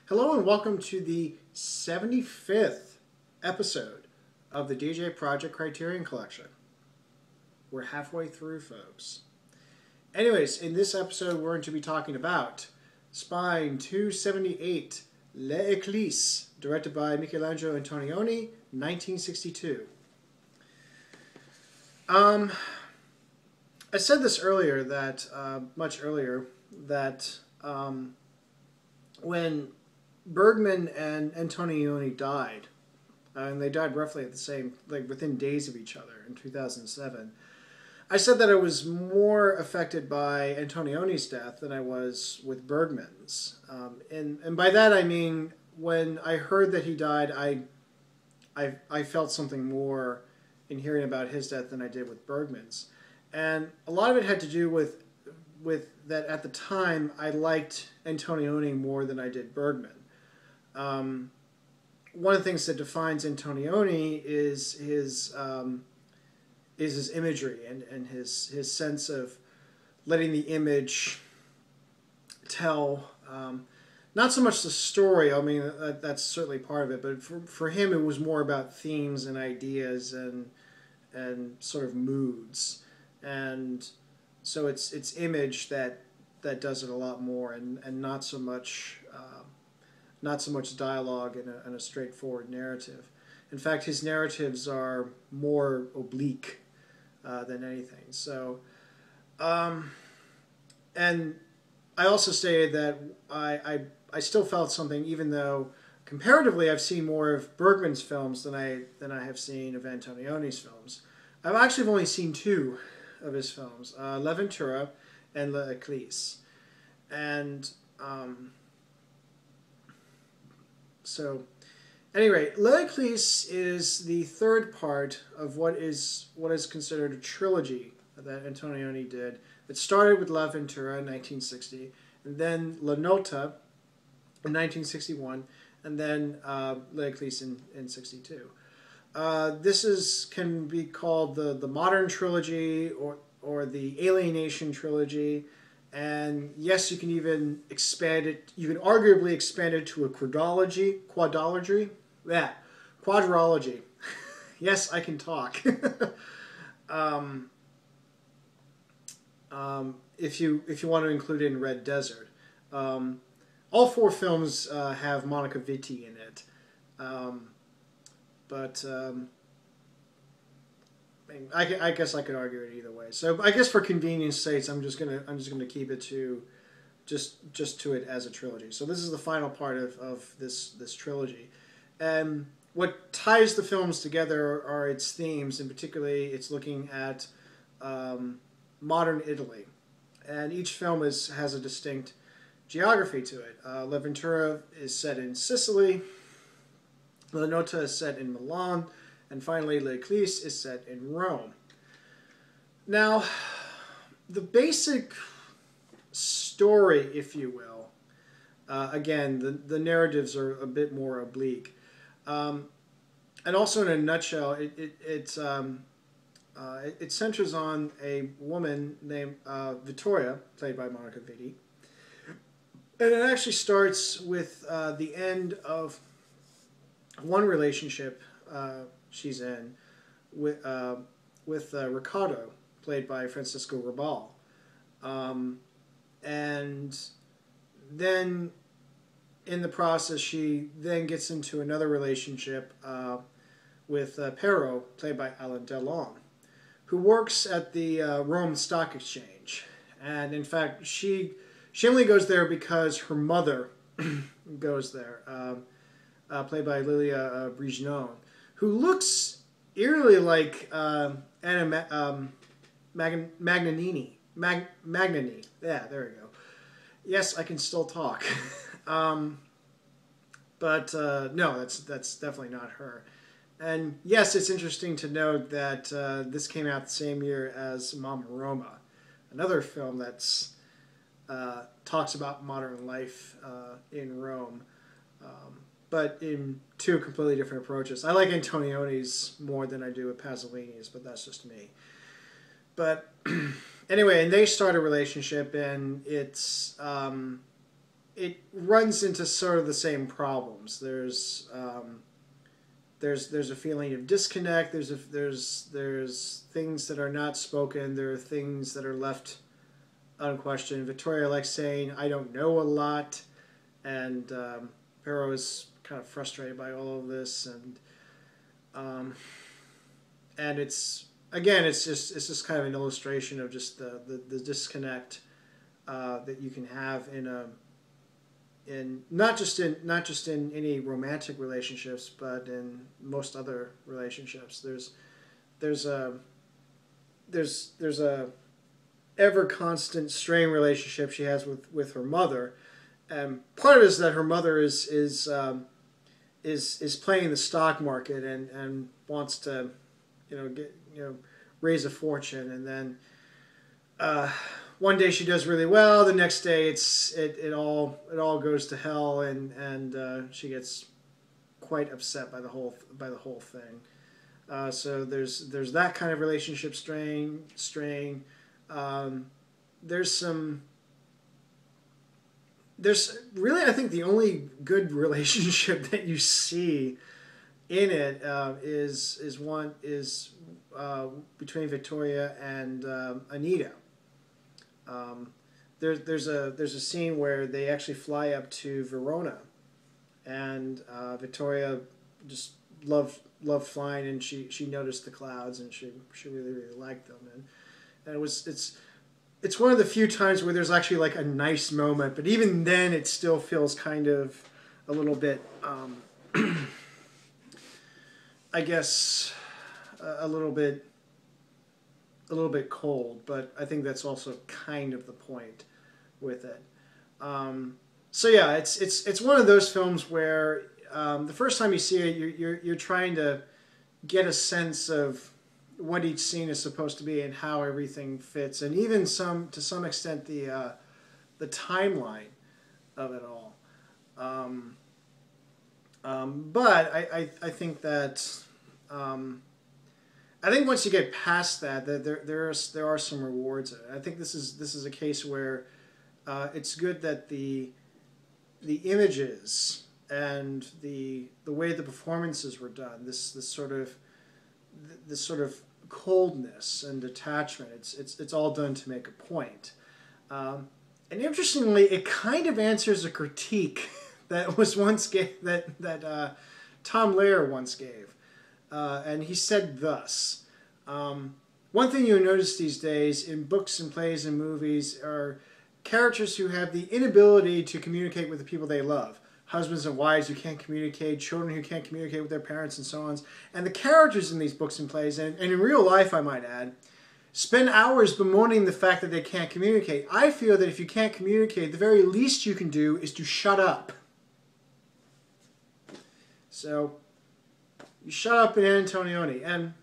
Hello and welcome to the 75th episode of the djproject Criterion Collection. We're halfway through, folks. Anyways, in this episode we're going to be talking about Spine 278, L'Eclisse, directed by Michelangelo Antonioni, 1962. I said this earlier, that much earlier, that when Bergman and Antonioni died, and they died roughly at the same, like within days of each other in 2007. I said that I was more affected by Antonioni's death than I was with Bergman's, and by that I mean when I heard that he died, I felt something more in hearing about his death than I did with Bergman's, and a lot of it had to do with that at the time I liked Antonioni more than I did Bergman. One of the things that defines Antonioni is his imagery and his sense of letting the image tell, not so much the story. I mean, that's certainly part of it, but for him it was more about themes and ideas and sort of moods, and so it's image that does it a lot more, and not so much dialogue and a straightforward narrative. In fact, his narratives are more oblique than anything. So, and I also say that I still felt something, even though comparatively I've seen more of Bergman's films than I have seen of Antonioni's films. I've actually only seen two of his films, L'Avventura and L'Eclisse. And so, anyway, L'Eclisse is the third part of what is considered a trilogy that Antonioni did. It started with L'Avventura in 1960, and then La Nota in 1961, and then L'Eclisse in 62. This can be called the Modern Trilogy or the Alienation Trilogy. And yes, you can even expand it. You can arguably expand it to a quadrology. Quadrology. Yes, I can talk. If you want to include it in Red Desert, all four films have Monica Vitti in it, but I guess I could argue it either way. So I guess for convenience sakes, I'm just gonna keep it to just to it as a trilogy. So this is the final part of this trilogy, and what ties the films together are its themes, and particularly it's looking at modern Italy, and each film has a distinct geography to it. L'Avventura is set in Sicily. La Nota is set in Milan. And finally, L'Eclisse is set in Rome. Now, the basic story, if you will, again, the narratives are a bit more oblique. And also in a nutshell, it centers on a woman named Vittoria, played by Monica Vitti. And it actually starts with the end of one relationship she's in with Riccardo, played by Francisco Rabal, and then in the process she then gets into another relationship with Pero, played by Alain Delon, who works at the Rome Stock Exchange, and in fact she only goes there because her mother goes there, played by Lilia Brignon, who looks eerily like Anna Magnanini. Magnani. Yeah, there we go. Yes, I can still talk. But no, that's definitely not her. And yes, it's interesting to note that this came out the same year as Mamma Roma, another film that's talks about modern life in Rome. But in two completely different approaches. I like Antonioni's more than I do with Pasolini's, but that's just me. But anyway, and they start a relationship, and it's it runs into sort of the same problems. There's a feeling of disconnect. There's things that are not spoken. There are things that are left unquestioned. Victoria likes saying, "I don't know a lot," and Pero is kind of frustrated by all of this, um, and it's just kind of an illustration of just the disconnect that you can have in not just in any romantic relationships, but in most other relationships. There's a there's a ever constant strained relationship she has with her mother, and part of it is that her mother is playing the stock market and wants to get raise a fortune, and then one day she does really well. The next day it all goes to hell, and she gets quite upset by the whole thing. So there's that kind of relationship strain. There's really, I think, the only good relationship that you see in it is between Victoria and Anita. There's a scene where they actually fly up to Verona, and Victoria just loved flying, and she noticed the clouds, and she really liked them, and it's one of the few times where there's actually like a nice moment, but even then it still feels kind of a little bit I guess a little bit cold, but I think that's also kind of the point with it. So yeah, it's one of those films where the first time you see it, you're trying to get a sense of what each scene is supposed to be and how everything fits, and even to some extent the timeline of it all. But I think that I think once you get past that there are some rewards. I think this is a case where it's good that the images and the way the performances were done, this sort of coldness and detachment, it's all done to make a point. And interestingly, it kind of answers a critique that was once that Tom Lehrer once gave, and he said thus: one thing you notice these days in books and plays and movies are characters who have the inability to communicate with the people they love. Husbands and wives who can't communicate, children who can't communicate with their parents, and so on. And the characters in these books and plays, and in real life, I might add, spend hours bemoaning the fact that they can't communicate. I feel that if you can't communicate, the very least you can do is to shut up. So, you shut up in Antonioni, and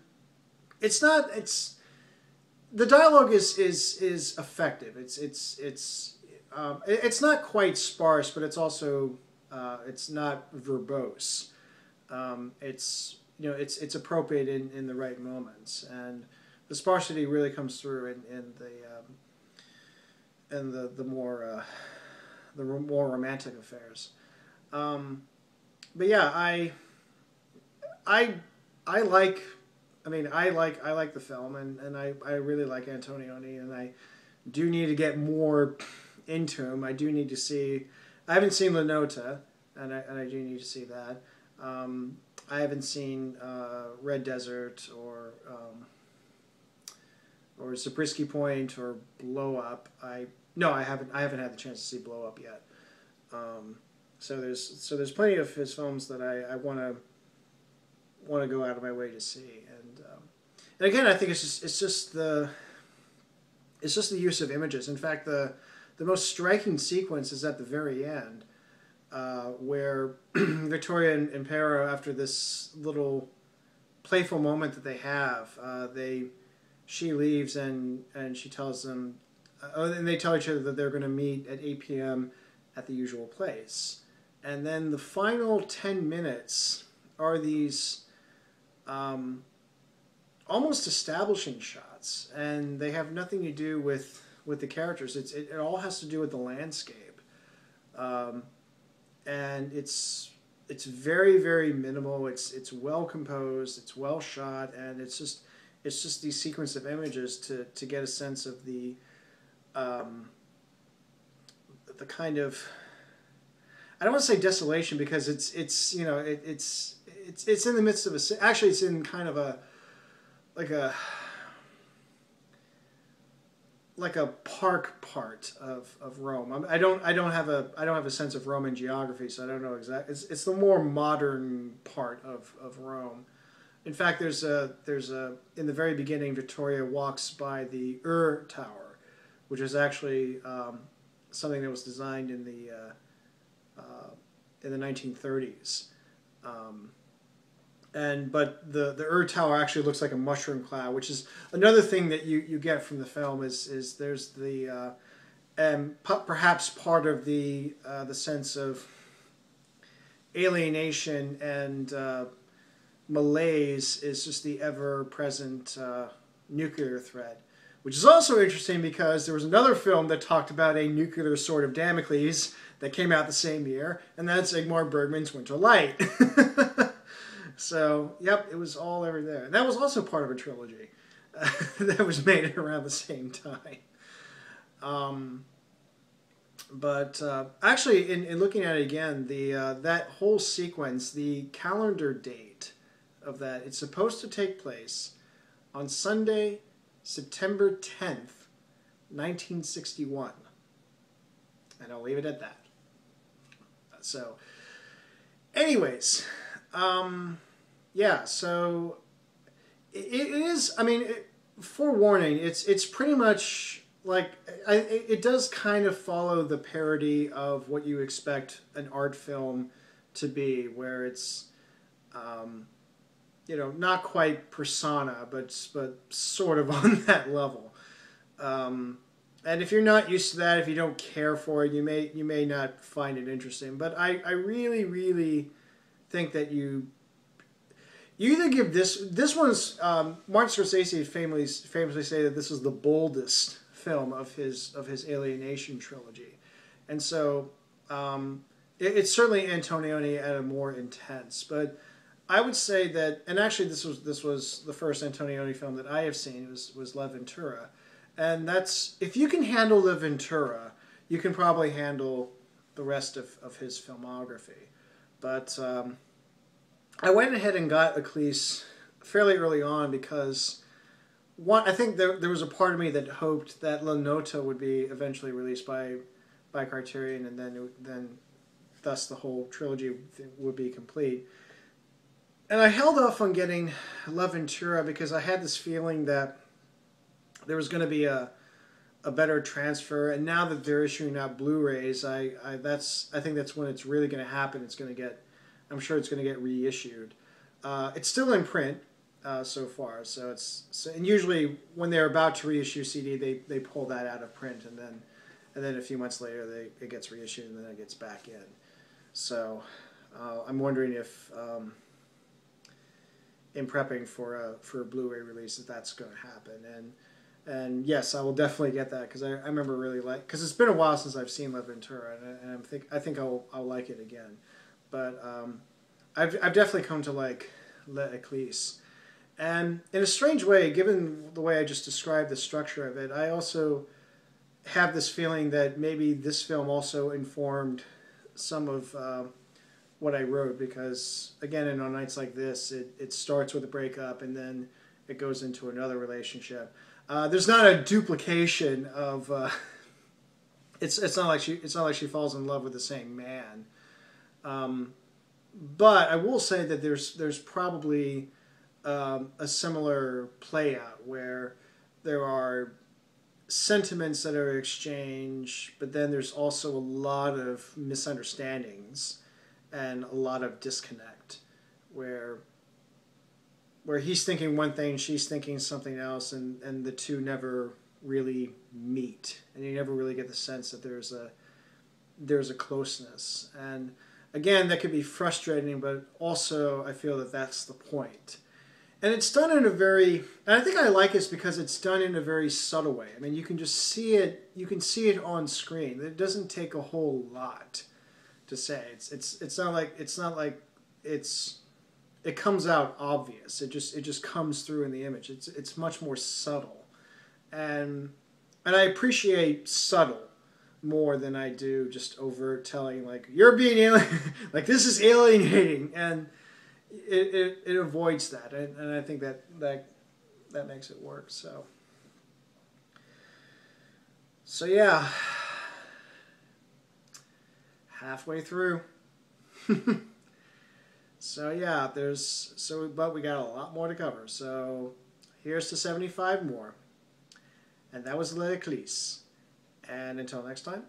the dialogue is effective. It's not quite sparse, but it's also it's not verbose. It's appropriate in the right moments, and the sparsity really comes through in the more romantic affairs. But yeah, I like. I mean, I like the film, and I really like Antonioni, and I do need to get more into him. I do need to see. I haven't seen La Nota, and I do need to see that. I haven't seen Red Desert or Zabriskie Point or Blow Up. I haven't had the chance to see Blow Up yet. So there's plenty of his films that I want to go out of my way to see, and again, I think it's just the use of images. In fact, the most striking sequence is at the very end, where Victoria and Pero, after this little playful moment that they have, she leaves and she tells them, and they tell each other that they're going to meet at 8 p.m. at the usual place, and then the final 10 minutes are these almost establishing shots, and they have nothing to do with the characters. It all has to do with the landscape. And it's very, very minimal. It's well composed. It's well shot, and it's just these sequence of images to get a sense of the kind of, I don't want to say desolation, because it's you know it's in the midst of a, actually it's in kind of a like a park part of Rome. I don't have a sense of Roman geography, so I don't know exactly. It's the more modern part of Rome. In fact, there's a in the very beginning, Victoria walks by the Tower, which is actually something that was designed in the 1930s. But the Tower actually looks like a mushroom cloud, which is another thing that you get from the film is there's the and perhaps part of the sense of alienation and malaise is just the ever-present nuclear threat, which is also interesting because there was another film that talked about a nuclear sword of Damocles that came out the same year, and that's Ingmar Bergman's Winter Light. So, yep, it was all over there. And that was also part of a trilogy that was made around the same time. Actually, in looking at it again, that whole sequence, the calendar date of that, it's supposed to take place on Sunday, September 10th, 1961. And I'll leave it at that. So, anyways, yeah, so it is, I mean, forewarning, it's pretty much like, it does kind of follow the parody of what you expect an art film to be, where it's, you know, not quite persona, but sort of on that level. And if you're not used to that, if you don't care for it, you may not find it interesting. But I really, really think that you either give this one's Martin Scorsese famously say that this is the boldest film of his Alienation trilogy, and so it's certainly Antonioni at a more intense. But I would say that, and actually this was the first Antonioni film that I have seen was La Ventura, and that's, if you can handle La Ventura, you can probably handle the rest of his filmography. But I went ahead and got Eclipse fairly early on because, one, I think there was a part of me that hoped that La Nota would be eventually released by Criterion, and then thus the whole trilogy would be complete. And I held off on getting La Ventura because I had this feeling that there was going to be a better transfer, and now that they're issuing out Blu-rays, I think that's when it's really going to happen. I'm sure it's going to get reissued. It's still in print so far, and usually when they're about to reissue CD, they pull that out of print, and then a few months later it gets reissued, and then it gets back in. So I'm wondering if in prepping for a Blu-ray release that's going to happen, and yes, I will definitely get that because I remember really because it's been a while since I've seen La Ventura, and I think I'll like it again. But I've definitely come to like La Eclipse. And in a strange way, given the way I just described the structure of it, I also have this feeling that maybe this film also informed some of what I wrote, because, again, On Nights Like This, it starts with a breakup and then it goes into another relationship. There's not a duplication of... it's not like she falls in love with the same man. But I will say that there's probably a similar play out where there are sentiments that are exchanged, but then there's also a lot of misunderstandings and a lot of disconnect where he's thinking one thing, she's thinking something else, and the two never really meet, and you never really get the sense that there's a closeness. And again, that could be frustrating, but also I feel that that's the point. And it's done in a very, and I think I like this because it's done in a very subtle way. I mean, you can just see it, you can see it on screen. It doesn't take a whole lot to say. It's not like it comes out obvious. It just comes through in the image. It's much more subtle. And I appreciate subtle more than I do just overt telling, like, you're being alien, like, this is alienating, and it avoids that, and I think that makes it work. So yeah, halfway through. So yeah, but we got a lot more to cover. So here's to 75 more. And that was L'Eclisse. And until next time,